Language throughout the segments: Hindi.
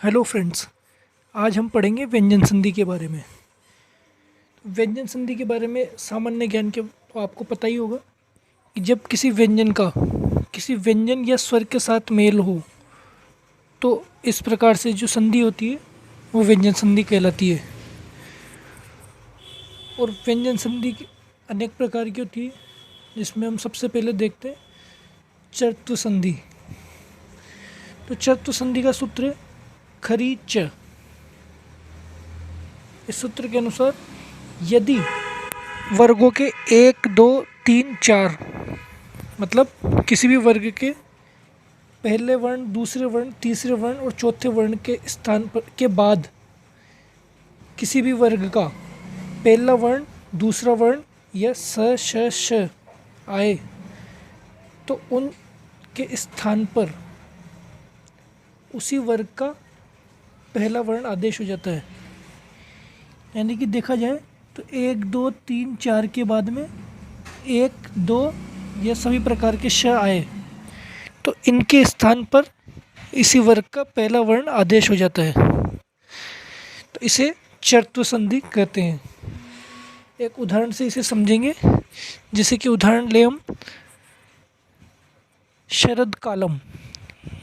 हेलो फ्रेंड्स, आज हम पढ़ेंगे व्यंजन संधि के बारे में। व्यंजन संधि के बारे में सामान्य ज्ञान के तो आपको पता ही होगा कि जब किसी व्यंजन का किसी व्यंजन या स्वर के साथ मेल हो तो इस प्रकार से जो संधि होती है वो व्यंजन संधि कहलाती है। और व्यंजन संधि अनेक प्रकार की होती है, जिसमें हम सबसे पहले देखते हैं चर्त्व संधि। तो चर्त्व संधि का सूत्र है खरी च। इस सूत्र के अनुसार यदि वर्गों के 1, 2, 3, 4 मतलब किसी भी वर्ग के पहले वर्ण, दूसरे वर्ण, तीसरे वर्ण और चौथे वर्ण के स्थान पर के बाद किसी भी वर्ग का पहला वर्ण, दूसरा वर्ण या स, श, श आए तो उन के स्थान पर उसी वर्ग का पहला वर्ण आदेश हो जाता है। यानी कि देखा जाए तो 1, 2, 3, 4 के बाद में 1, 2 ये सभी प्रकार के श आए तो इनके स्थान पर इसी वर्ग का पहला वर्ण आदेश हो जाता है। तो इसे चर्त्व संधि कहते हैं। एक उदाहरण से इसे समझेंगे, जैसे कि उदाहरण ले हम शरद कालम,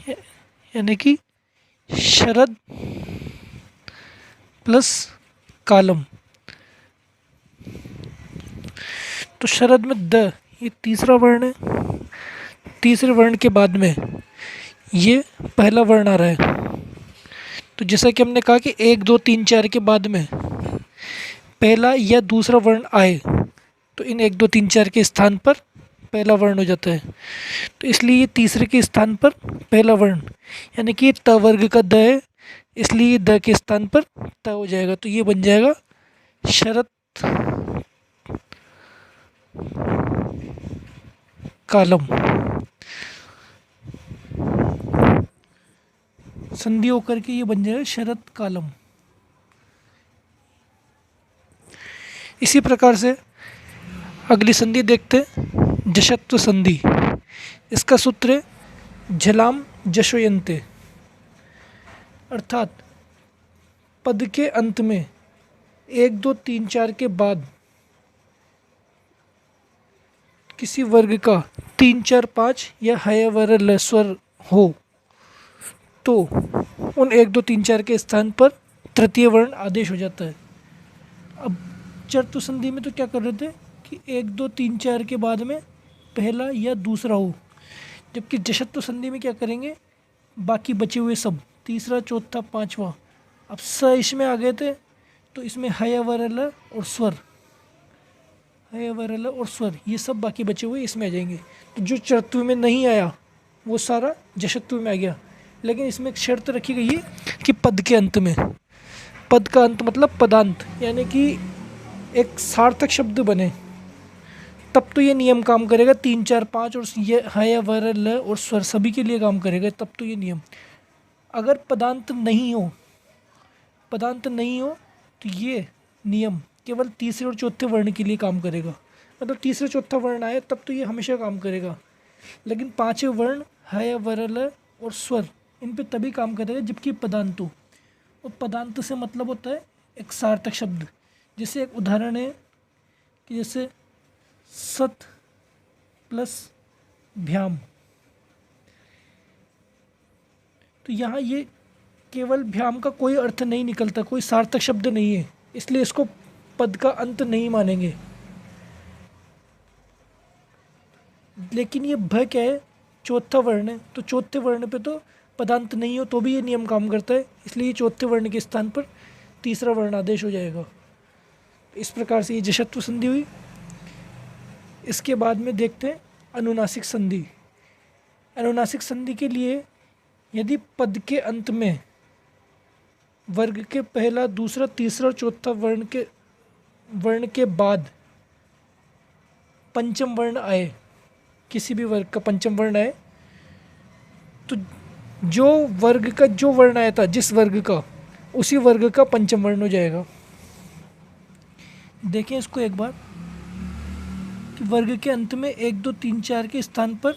यानी कि शरद प्लस कालम। तो शरद में द ये तीसरा वर्ण है, तीसरे वर्ण के बाद में ये पहला वर्ण आ रहा है। तो जैसा कि हमने कहा कि 1, 2, 3, 4 के बाद में पहला या दूसरा वर्ण आए तो इन 1, 2, 3, 4 के स्थान पर पहला वर्ण हो जाता है। तो इसलिए ये तीसरे के स्थान पर पहला वर्ण, यानी कि ये त वर्ग का द है, इसलिए ये द के स्थान पर त हो जाएगा। तो ये बन जाएगा शरद कालम। संधि होकर के ये बन जाएगा शरद कालम। इसी प्रकार से अगली संधि देखते हैं जशत्व संधि। इसका सूत्र है झलाम जशोयन्ते, अर्थात पद के अंत में 1, 2, 3, 4 के बाद किसी वर्ग का 3, 4, 5 या हय वर ल स्वर हो तो उन 1, 2, 3, 4 के स्थान पर तृतीय वर्ण आदेश हो जाता है। अब चर्त्व संधि में तो क्या कर रहे थे कि 1, 2, 3, 4 के बाद में पहला या दूसरा हो, जबकि जशत्व संधि में क्या करेंगे, बाकी बचे हुए सब तीसरा, चौथा, पांचवा। अब स इसमें आ गए थे तो इसमें हय वर ल और स्वर, हय वर ल और स्वर ये सब बाकी बचे हुए इसमें आ जाएंगे। तो जो चर्त्व में नहीं आया वो सारा जशत्व में आ गया। लेकिन इसमें एक शर्त रखी गई है कि पद के अंत में, पद का अंत मतलब पदांत, यानी कि एक सार्थक शब्द बने तब तो ये नियम काम करेगा। 3, 4, 5 और ये हय वर ल और स्वर सभी के लिए काम करेगा, तब तो ये नियम। अगर पदांत नहीं हो, पदांत नहीं हो तो ये नियम केवल तीसरे और चौथे वर्ण के लिए काम करेगा। मतलब तीसरा चौथा वर्ण आए तब तो ये हमेशा काम करेगा, लेकिन पांचवें वर्ण हय वर ल और स्वर इन पे तभी काम करेगा जबकि पदांत हो। और पदांत से मतलब होता है एक सार्थक शब्द। जैसे एक उदाहरण है कि जैसे सत प्लस भ्याम, तो यहाँ ये केवल भ्याम का कोई अर्थ नहीं निकलता, कोई सार्थक शब्द नहीं है, इसलिए इसको पद का अंत नहीं मानेंगे। लेकिन ये भ क्या है, चौथा वर्ण है, तो चौथे वर्ण पे तो पदांत नहीं हो तो भी ये नियम काम करता है, इसलिए चौथे वर्ण के स्थान पर तीसरा वर्ण आदेश हो जाएगा। इस प्रकार से ये जशत्व संधि हुई। इसके बाद में देखते हैं अनुनासिक संधि। अनुनासिक संधि के लिए यदि पद के अंत में वर्ग के पहला, दूसरा, तीसरा और चौथा वर्ण के बाद पंचम वर्ण आए, किसी भी वर्ग का पंचम वर्ण आए तो जो वर्ग का जो वर्ण आया था, जिस वर्ग का, उसी वर्ग का पंचम वर्ण हो जाएगा। देखें इसको एक बार कि वर्ग के अंत में 1, 2, 3, 4 के स्थान पर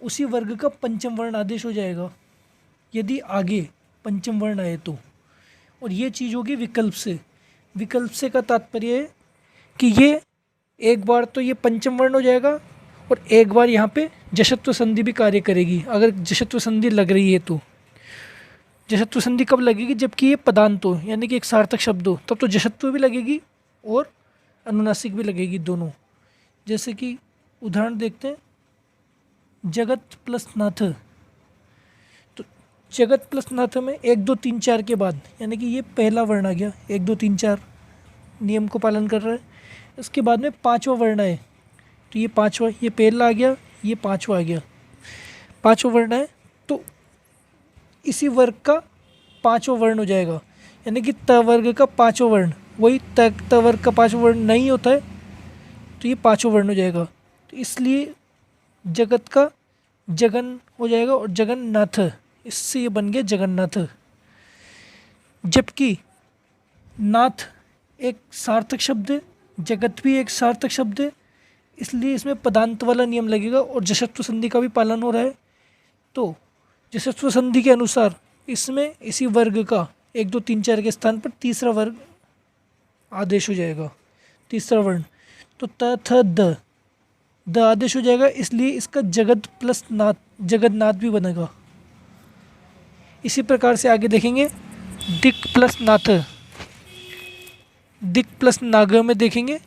उसी वर्ग का पंचम वर्ण आदेश हो जाएगा। यदि आगे पंचम वर्ण आए तो। और ये चीज़ होगी विकल्प से। विकल्प से का तात्पर्य है कि ये एक बार तो ये पंचम वर्ण हो जाएगा और एक बार यहाँ पे जशत्व संधि भी कार्य करेगी। अगर जशत्व संधि लग रही है तो जशत्व संधि कब लगेगी, जबकि ये पदांत हो, यानी कि एक सार्थक शब्द हो, तब तो जशत्व भी लगेगी और अनुनासिक भी लगेगी दोनों। जैसे कि उदाहरण देखते हैं, जगत प्लस नाथ। तो जगत प्लस नाथ में 1 2 3 4 के बाद, यानी कि ये पहला वर्ण आ गया, 1 2 3 4 नियम को पालन कर रहा है। इसके बाद में पांचवा वर्ण है, तो ये पांचवा, ये पहला आ गया, ये पांचवा आ गया, पांचवा वर्ण है, तो इसी वर्ग का पांचवा वर्ण हो जाएगा। यानी कि त वर्ग का पांचवा वर्ण, वही त वर्ग का पांचवा वर्ण नहीं होता है, तो ये पांचवा वर्ण हो जाएगा। तो इसलिए जगत का जगन हो जाएगा और जगन्नाथ, इससे ये बन गया जगन्नाथ। जबकि नाथ एक सार्थक शब्द है, जगत भी एक सार्थक शब्द है, इसलिए इसमें पदांत वाला नियम लगेगा और जशत्व संधि का भी पालन हो रहा है। तो जशत्व संधि के अनुसार इसमें इसी वर्ग का 1 2 3 4 के स्थान पर तीसरा वर्ग आदेश हो जाएगा, तीसरा वर्ण। तो त थ द आदेश हो जाएगा, इसलिए इसका जगत प्लस नाथ, जगन्नाथ भी बनेगा। इसी प्रकार से आगे देखेंगे, दिक प्लस नाथ। दिक प्लस नाग में देखेंगे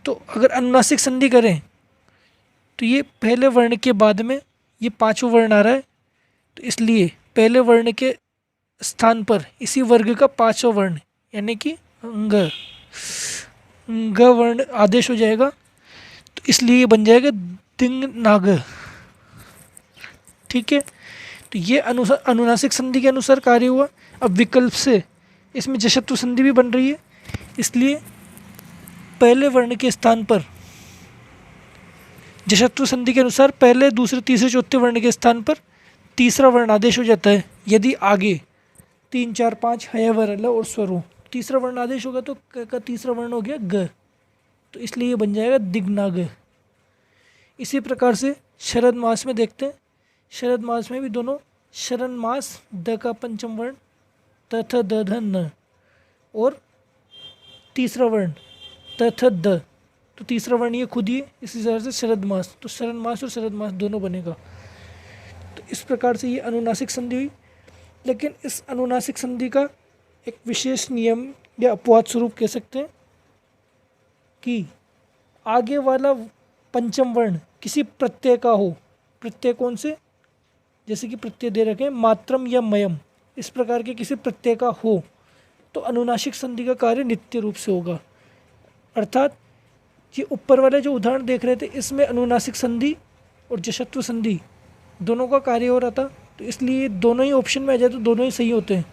तो अगर अनुनासिक संधि करें तो ये पहले वर्ण के बाद में ये पांचवा वर्ण आ रहा है, तो इसलिए पहले वर्ण के स्थान पर इसी वर्ग का पांचवा वर्ण यानी कि ग वर्ण आदेश हो जाएगा। तो इसलिए ये बन जाएगा दिंग नाग। ठीक है, तो ये अनुनासिक संधि के अनुसार कार्य हुआ। अब विकल्प से इसमें जशत्व संधि भी बन रही है, इसलिए पहले वर्ण के स्थान पर जशत्व संधि के अनुसार पहले दूसरे तीसरे चौथे वर्ण के स्थान पर तीसरा वर्ण आदेश हो जाता है। यदि आगे 3 4 5 हय वर ल और स्वर हो, तीसरा वर्ण आदेश होगा तो का तीसरा वर्ण हो गया ग, तो इसलिए ये बन जाएगा दिग्नाग। इसी प्रकार से शरद मास में देखते हैं, शरद मास में भी दोनों शरण मास द का पंचम वर्ण तथ द ध न और तीसरा वर्ण तथ द, तो तीसरा वर्ण ये खुद ही, इसी तरह से शरद मास, तो शरण मास और शरद मास दोनों बनेगा। तो इस प्रकार से ये अनुनासिक संधि हुई। लेकिन इस अनुनासिक संधि का एक विशेष नियम या अपवाद स्वरूप कह सकते हैं कि आगे वाला पंचम वर्ण किसी प्रत्यय का हो। प्रत्यय कौन से, जैसे कि प्रत्यय दे रखे हैं मात्रम या मयम, इस प्रकार के किसी प्रत्यय का हो तो अनुनासिक संधि का कार्य नित्य रूप से होगा। अर्थात ये ऊपर वाले जो उदाहरण देख रहे थे, इसमें अनुनासिक संधि और जशत्व संधि दोनों का कार्य हो रहा था, तो इसलिए दोनों ही ऑप्शन में आ जाए तो दोनों ही सही होते हैं।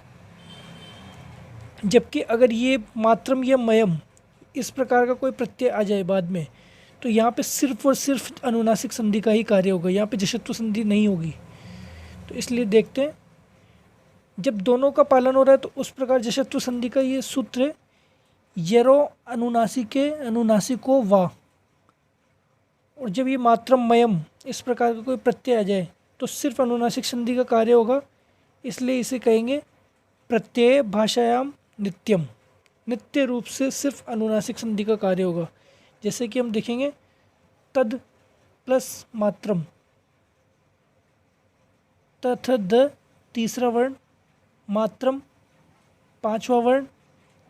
जबकि अगर ये मात्रम या मयम इस प्रकार का कोई प्रत्यय आ जाए बाद में, तो यहाँ पे सिर्फ और सिर्फ अनुनासिक संधि का ही कार्य होगा, यहाँ पे जशत्व संधि नहीं होगी। तो इसलिए देखते हैं, जब दोनों का पालन हो रहा है तो उस प्रकार जशत्व संधि का ये सूत्र है, यरो अनुनासिके अनुनासिको वा। और जब ये मात्रम मयम इस प्रकार का कोई प्रत्यय आ जाए तो सिर्फ अनुनासिक संधि का कार्य होगा, इसलिए इसे कहेंगे प्रत्यय भाषायाम नित्यम, नित्य रूप से सिर्फ अनुनासिक संधि का कार्य होगा। जैसे कि हम देखेंगे, तद प्लस मात्रम, तथ द तीसरा वर्ण, मात्रम पांचवा वर्ण,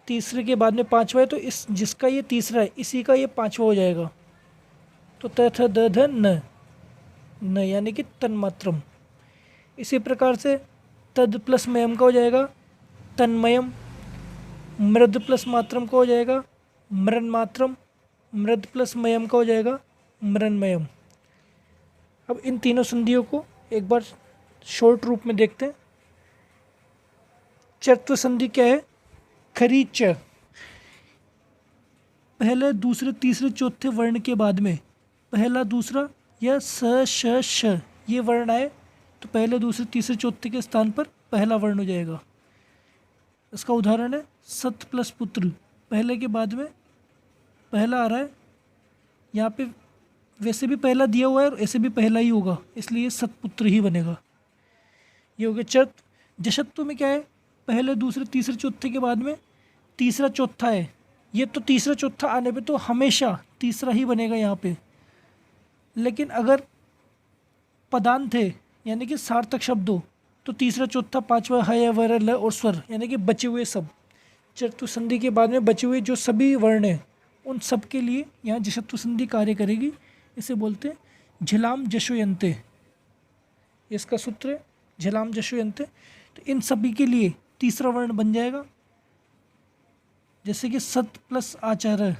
तीसरे के बाद में पांचवा है तो इस जिसका ये तीसरा है इसी का ये पांचवा हो जाएगा, तो तथ द ध न, न यानी कि तन्मात्रम। इसी प्रकार से तद प्लस मयम का हो जाएगा तन्मयम, मृद प्लस मात्रम का हो जाएगा मृन मात्रम, मृद प्लस मयम का हो जाएगा मृन्मयम। अब इन तीनों संधियों को एक बार शॉर्ट रूप में देखते हैं। चत्व संधि क्या है, खरी च, पहले दूसरे तीसरे चौथे वर्ण के बाद में पहला दूसरा या स श श ये वर्ण आए तो पहले दूसरे तीसरे चौथे के स्थान पर पहला वर्ण हो जाएगा। इसका उदाहरण है सत प्लस पुत्र, पहले के बाद में पहला आ रहा है, यहाँ पे वैसे भी पहला दिया हुआ है और ऐसे भी पहला ही होगा, इसलिए सतपुत्र ही बनेगा। ये हो गया चर्त। जशत्व में क्या है, पहले दूसरे तीसरे चौथे के बाद में तीसरा चौथा है। ये तो तीसरा चौथा आने पे तो हमेशा तीसरा ही बनेगा यहाँ पे। लेकिन अगर पदांत है यानी कि सार्थक शब्द हो तो तीसरा चौथा पांचवा हय वर ल और स्वर यानी कि बचे हुए सब चतुर्थ संधि के बाद में बचे हुए जो सभी वर्ण हैं उन सब के लिए यहाँ जशत्व संधि कार्य करेगी। इसे बोलते हैं झिलाम जशोयंते, इसका सूत्र है झिलाम जशोयंते। तो इन सभी के लिए तीसरा वर्ण बन जाएगा। जैसे कि सत प्लस आचार्य,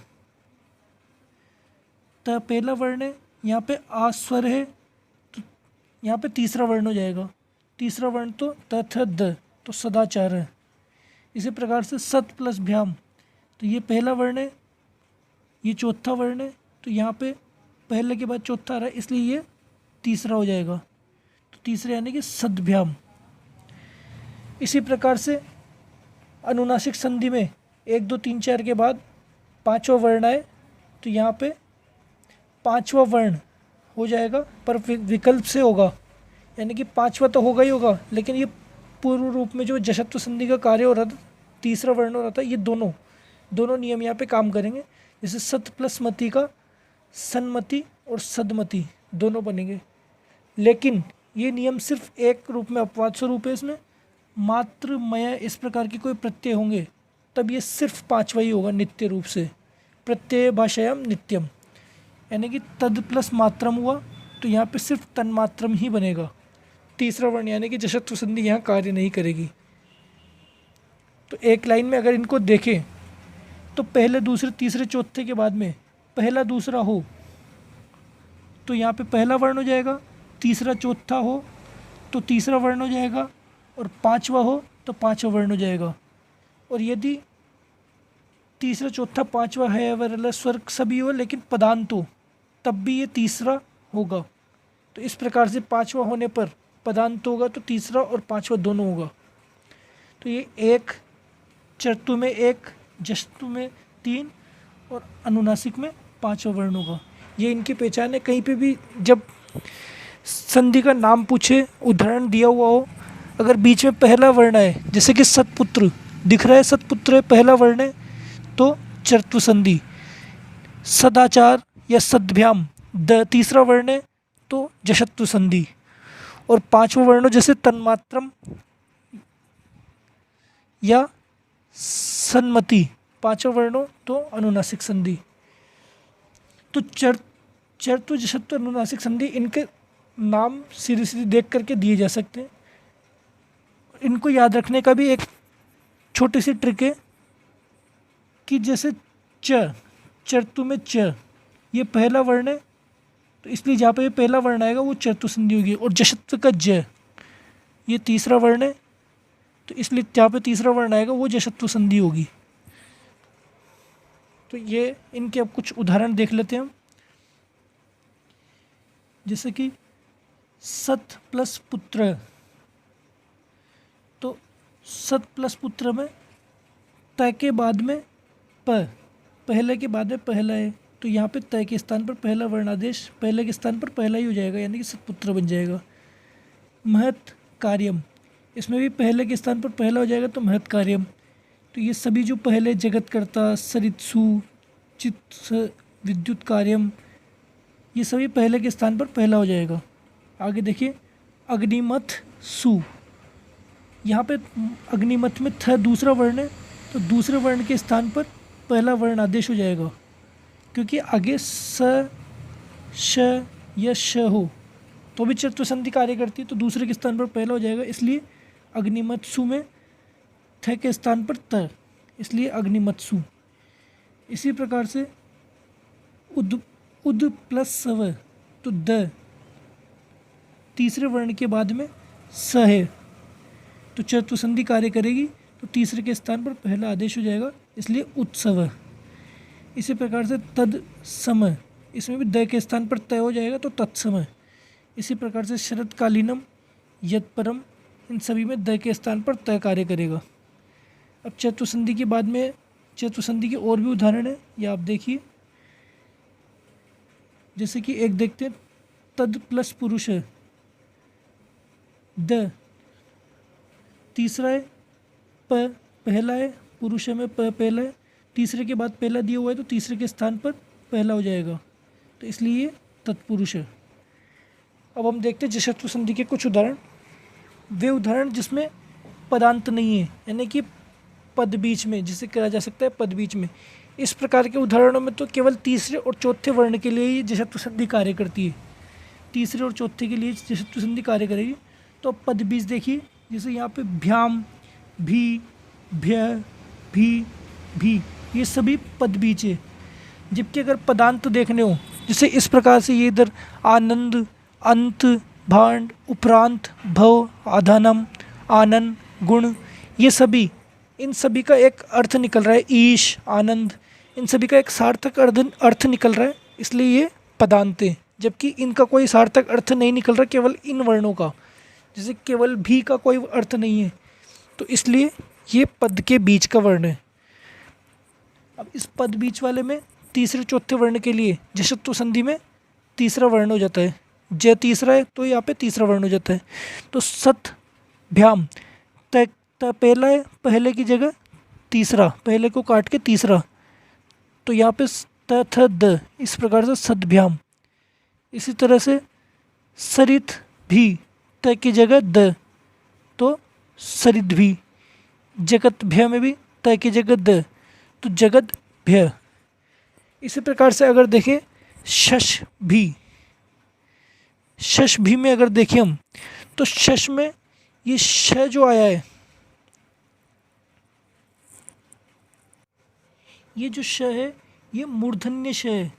त पहला वर्ण है, यहाँ पे आ स्वर है तो यहाँ पे तीसरा वर्ण हो जाएगा। तीसरा वर्ण तो त थ द तो सदाचार है। इसी प्रकार से सत प्लस भ्याम, तो ये पहला वर्ण है, ये चौथा वर्ण है, तो यहाँ पे पहले के बाद चौथा आ रहा है इसलिए ये तीसरा हो जाएगा। तो तीसरा यानी कि सद्भ्याम। इसी प्रकार से अनुनासिक संधि में 1 2 3 4 के बाद पांचवा वर्ण आए तो यहाँ पे पांचवा वर्ण हो जाएगा पर विकल्प से होगा, यानी कि पांचवा तो होगा ही होगा लेकिन ये पूर्व रूप में जो जशत्व संधि का कार्य हो रहा था तीसरा वर्ण हो रहा था, ये दोनों नियम यहाँ पे काम करेंगे। जैसे सत प्लस मति का सन्मति और सदमति दोनों बनेंगे। लेकिन ये नियम सिर्फ एक रूप में अपवाद स्वरूप है, इसमें मात्र मय इस प्रकार के कोई प्रत्यय होंगे तब ये सिर्फ पांचवा ही होगा नित्य रूप से। प्रत्यय भाषायाम नित्यम, यानी कि तद प्लस मात्रम हुआ तो यहाँ पे सिर्फ तन्मात्रम ही बनेगा। तीसरा वर्ण यानी कि जशत्व संधि यहाँ कार्य नहीं करेगी। तो एक लाइन में अगर इनको देखें तो पहले दूसरे तीसरे चौथे के बाद में पहला दूसरा हो तो यहाँ पे पहला वर्ण हो जाएगा, तीसरा चौथा हो तो तीसरा वर्ण हो जाएगा और पांचवा हो तो पांचवा वर्ण हो जाएगा। और यदि तीसरा चौथा पांचवा है वरल स्वर सभी हो लेकिन पदांत हो तब भी ये तीसरा होगा। तो इस प्रकार से पांचवा होने पर पदांत होगा तो तीसरा और पांचवा दोनों होगा। तो ये एक चतु में 1, जस्तु में 3 और अनुनासिक में 5वां वर्ण होगा। ये इनकी पहचान है। कहीं पे भी जब संधि का नाम पूछे, उदाहरण दिया हुआ हो, अगर बीच में पहला वर्ण है जैसे कि सतपुत्र दिख रहा है, सतपुत्र है पहला वर्ण है तो चर्तु संधि। सदाचार या सद्भ्याम तीसरा वर्ण है तो जशत्व संधि। और 5वां वर्ण जैसे तन्मात्रम या सन्मति 5वां वर्ण हो तो अनुनासिक संधि। तो चर्तु जशत्व अनुनासिक संधि इनके नाम सीधे सीधे देख करके दिए जा सकते हैं। इनको याद रखने का भी एक छोटी सी ट्रिक है कि जैसे चर्तु में च ये पहला वर्ण है तो इसलिए जहाँ पे पहला वर्ण आएगा वो चर्तु संधि होगी। और जशत्व का ज ये तीसरा वर्ण है तो इसलिए जहाँ पे तीसरा वर्ण आएगा वो जशत्व संधि होगी। तो ये इनके अब कुछ उदाहरण देख लेते हैं हम। जैसे कि सत प्लस पुत्र, तो सत प्लस पुत्र में त के बाद में पहले के बाद में पहला है तो यहाँ पे तय के स्थान पर पहला वर्णादेश पहले के स्थान पर पहला ही हो जाएगा, यानी कि सतपुत्र बन जाएगा। महत् कार्यम, इसमें भी पहले के स्थान पर पहला हो जाएगा तो महत् कार्यम। तो ये सभी जो पहले जगतकर्ता, सरित्सु, चित्त, विद्युत कार्यम, ये सभी पहले के स्थान पर पहला हो जाएगा। आगे देखिए अग्निमथ सु, यहाँ पे अग्निमथ में थ दूसरा वर्ण है तो दूसरे वर्ण के स्थान पर पहला वर्ण आदेश हो जाएगा, क्योंकि आगे स श या श हो तो भी चतुर्थ संधि कार्य करती है तो दूसरे के स्थान पर पहला हो जाएगा, इसलिए अग्निमत्सु में थ के स्थान पर त, इसलिए अग्निमत्सु। इसी प्रकार से उद प्लस सव तो द तीसरे वर्ण के बाद में स है तो चतुर्थ संधि कार्य करेगी तो तीसरे के स्थान पर पहला आदेश हो जाएगा, इसलिए उत्सव। इसी प्रकार से तद सम, इसमें भी द के स्थान पर तय हो जाएगा तो तत्सम। इसी प्रकार से शरतकालीनम, यत्परम, इन सभी में द के स्थान पर तय कार्य करेगा। अब चतुसंधि के बाद में चतुसंधि के और भी उदाहरण है, ये आप देखिए। जैसे कि एक देखते हैं तद प्लस पुरुष द, तीसरा है प पहला है, पुरुष है में प पहला है, तीसरे के बाद पहला दिया हुआ है तो तीसरे के स्थान पर पहला हो जाएगा, तो इसलिए ये तत्पुरुष है। अब हम देखते हैं जशत्व संधि के कुछ उदाहरण। वे उदाहरण जिसमें पदांत नहीं है, यानी कि पद बीच में, जिसे कहा जा सकता है पद बीच में। इस प्रकार के उदाहरणों में तो केवल तीसरे और चौथे वर्ण के लिए ही जशत्व संधि कार्य करती है, तीसरे और चौथे के लिए जशत्व संधि कार्य करेगी। तो अब पद बीच देखिए, जैसे यहाँ पे भ्याम, भी, भ्य, भी, ये सभी पद बीच है। जबकि अगर पदांत देखने हो, जैसे इस प्रकार से ये इधर आनंद, अंत, भांड, उपरांत, भव, आधानम, आनंद, गुण, ये सभी, इन सभी का एक अर्थ निकल रहा है, ईश, आनंद, इन सभी का एक सार्थक अर्थ निकल रहा है, इसलिए ये पदांत है। जबकि इनका कोई सार्थक अर्थ नहीं निकल रहा, केवल इन वर्णों का, जैसे केवल भी का कोई अर्थ नहीं है, तो इसलिए ये पद के बीच का वर्ण है। अब इस पद बीच वाले में तीसरे चौथे वर्ण के लिए जशत्व संधि में तीसरा वर्ण हो जाता है। ज तीसरा है तो यहाँ पे तीसरा वर्ण हो जाता है। तो सत, भ्याम, त पहला है, पहले की जगह तीसरा, पहले को काट के तीसरा, तो यहाँ पे त थ द, इस प्रकार से सद्भ्याम। इसी तरह से सरित भी, त की जगह द, तो सरित भी। जगत भय में भी त की जगह द, तो जगत भय। इसी प्रकार से अगर देखें शश भी, शश भी में अगर देखें हम, तो शश में ये श जो आया है, ये जो श है ये मूर्धन्य श है।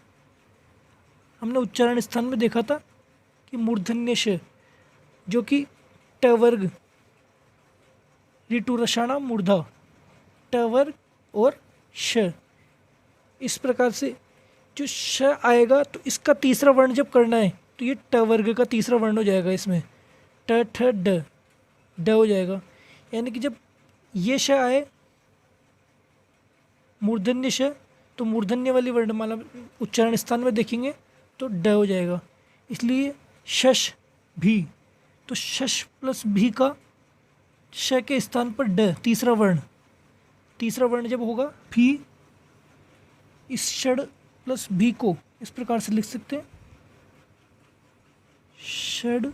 हमने उच्चारण स्थान में देखा था कि मूर्धन्य श, जो कि ट वर्ग, ऋतु रसाणा मूर्धा, ट वर्ग और श, इस प्रकार से जो श आएगा तो इसका तीसरा वर्ण जब करना है तो ये ट वर्ग का तीसरा वर्ण हो जाएगा, इसमें ट ठ ड, ड हो जाएगा। यानी कि जब ये श आए मूर्धन्य श, तो मूर्धन्य वाली वर्णमाला उच्चारण स्थान में देखेंगे तो ड हो जाएगा, इसलिए शश भी। तो शश प्लस भी का श के स्थान पर ड, तीसरा वर्ण, तीसरा वर्ण जब होगा भी, इस षड प्लस भी को इस प्रकार से लिख सकते हैं, षड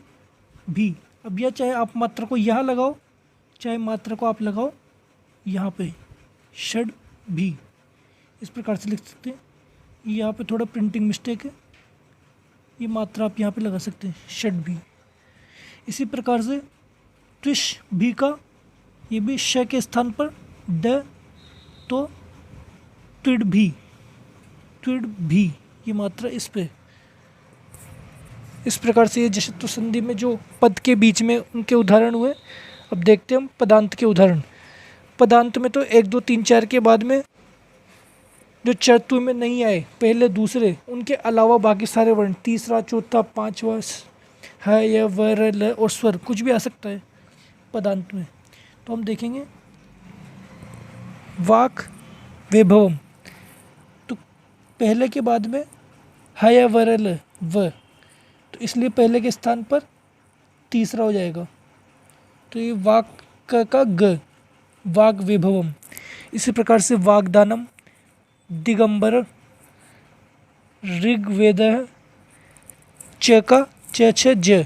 भी। अब यह चाहे आप मात्रा को यहाँ लगाओ, चाहे मात्रा को आप लगाओ यहाँ पे, षड भी, इस प्रकार से लिख सकते हैं। यहाँ पे थोड़ा प्रिंटिंग मिस्टेक है, ये मात्रा आप यहाँ पे लगा सकते हैं, षड भी। इसी प्रकार से त्विश भी का, ये भी श के स्थान पर ड, तो त्विड भी, त्विड भी, ये मात्रा इस पे। इस प्रकार से ये जशत्व संधि में जो पद के बीच में उनके उदाहरण हुए। अब देखते हैं हम पदांत के उदाहरण। पदांत में तो 1 2 3 4 के बाद में जो चतुर्थ में नहीं आए, पहले दूसरे, उनके अलावा बाकी सारे वर्ण, तीसरा चौथा पांचवा, है या वर ल और स्वर, कुछ भी आ सकता है पदांत में। तो हम देखेंगे वाक वैभवम, तो पहले के बाद में है या वर ल व, तो इसलिए पहले के स्थान पर तीसरा हो जाएगा, तो ये वाक का ग, वाग वैभवम। इसी प्रकार से वागदानम, दिगंबर, ऋग्वेद, चका च छ ज,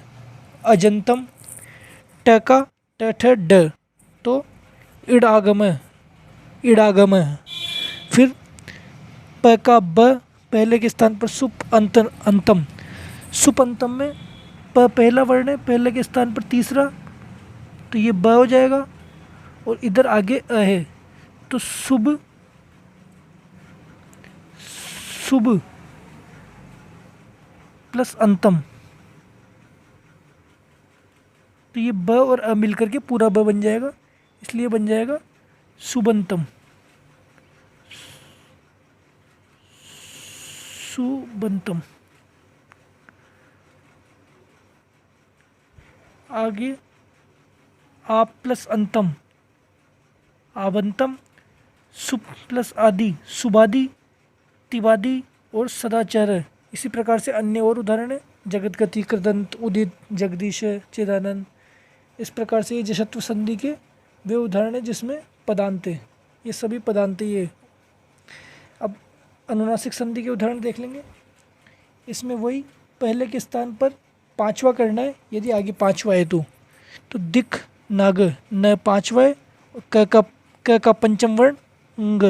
अजंतम, टका ट ठ ड, तो इडागम, इडागम। फिर प का ब, पहले के स्थान पर सुप अंतम, सुप अंतम में प पहला वर्ण है, पहले के स्थान पर तीसरा, तो ये ब हो जाएगा, और इधर आगे अ है, तो शुभ, शुभ प्लस अंतम, तो ये ब और अ मिलकर के पूरा ब बन जाएगा, इसलिए बन जाएगा सुबंतम, सुबंतम। आगे आप प्लस अंतम, आवंतम, सुप प्लस आदि, सुबादि, तिवादी और सदाचार। इसी प्रकार से अन्य और उदाहरण है, जगतगति, कृदंत, उदित, जगदीश, चिदानंद। इस प्रकार से ये जशत्व संधि के वे उदाहरण हैं जिसमें पदांत है, ये सभी पदांत ही है। अब अनुनासिक संधि के उदाहरण देख लेंगे। इसमें वही पहले के स्थान पर पांचवा करना है, यदि आगे पांचवा है तो दिक नाग न पांचवा है, क का पंचम वर्ण ंग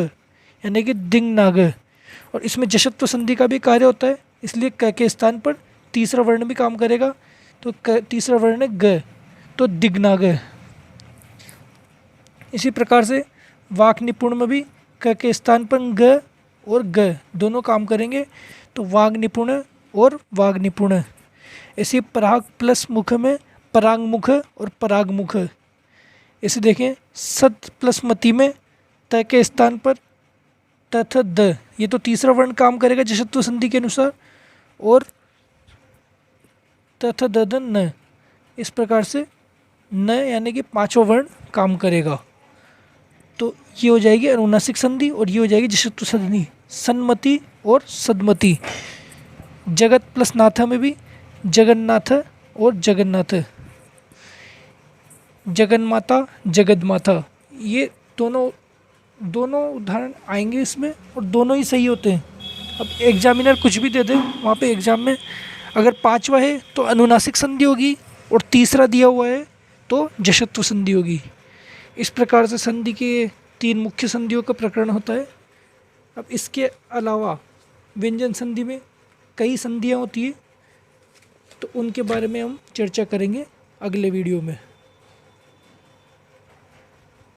यानी कि दिंग नाग। और इसमें जशत्व संधि का भी कार्य होता है, इसलिए क के स्थान पर तीसरा वर्ण भी काम करेगा, तो तीसरा वर्ण है ग, तो दिग्नाग। इसी प्रकार से वाक निपुण में भी क के स्थान पर ग और ग दोनों काम करेंगे, तो वाग निपुण और वाग निपुण। इसी पराग प्लस मुख में परांगमुख और परागमुख। इसे देखें सत प्लस मति में त के स्थान पर तथ द, ये तो तीसरा वर्ण काम करेगा जशत्व संधि के अनुसार, और तथ द न, इस प्रकार से न यानी कि पांचवा वर्ण काम करेगा। तो ये हो जाएगी अनुनासिक संधि और ये हो जाएगी जशत्व संधि। सन्मति और सदमति। जगत प्लस नाथा में भी जगन्नाथ और जगन्नाथ, जगन्माता जगदमाता, ये दोनों उदाहरण आएंगे इसमें और दोनों ही सही होते हैं। अब एग्जामिनर कुछ भी दे दे, वहाँ पे एग्जाम में अगर पांचवा है तो अनुनासिक संधि होगी और तीसरा दिया हुआ है तो जशत्व संधि होगी। इस प्रकार से संधि के 3 मुख्य संधियों का प्रकरण होता है। अब इसके अलावा व्यंजन संधि में कई संधियाँ होती है, तो उनके बारे में हम चर्चा करेंगे अगले वीडियो में।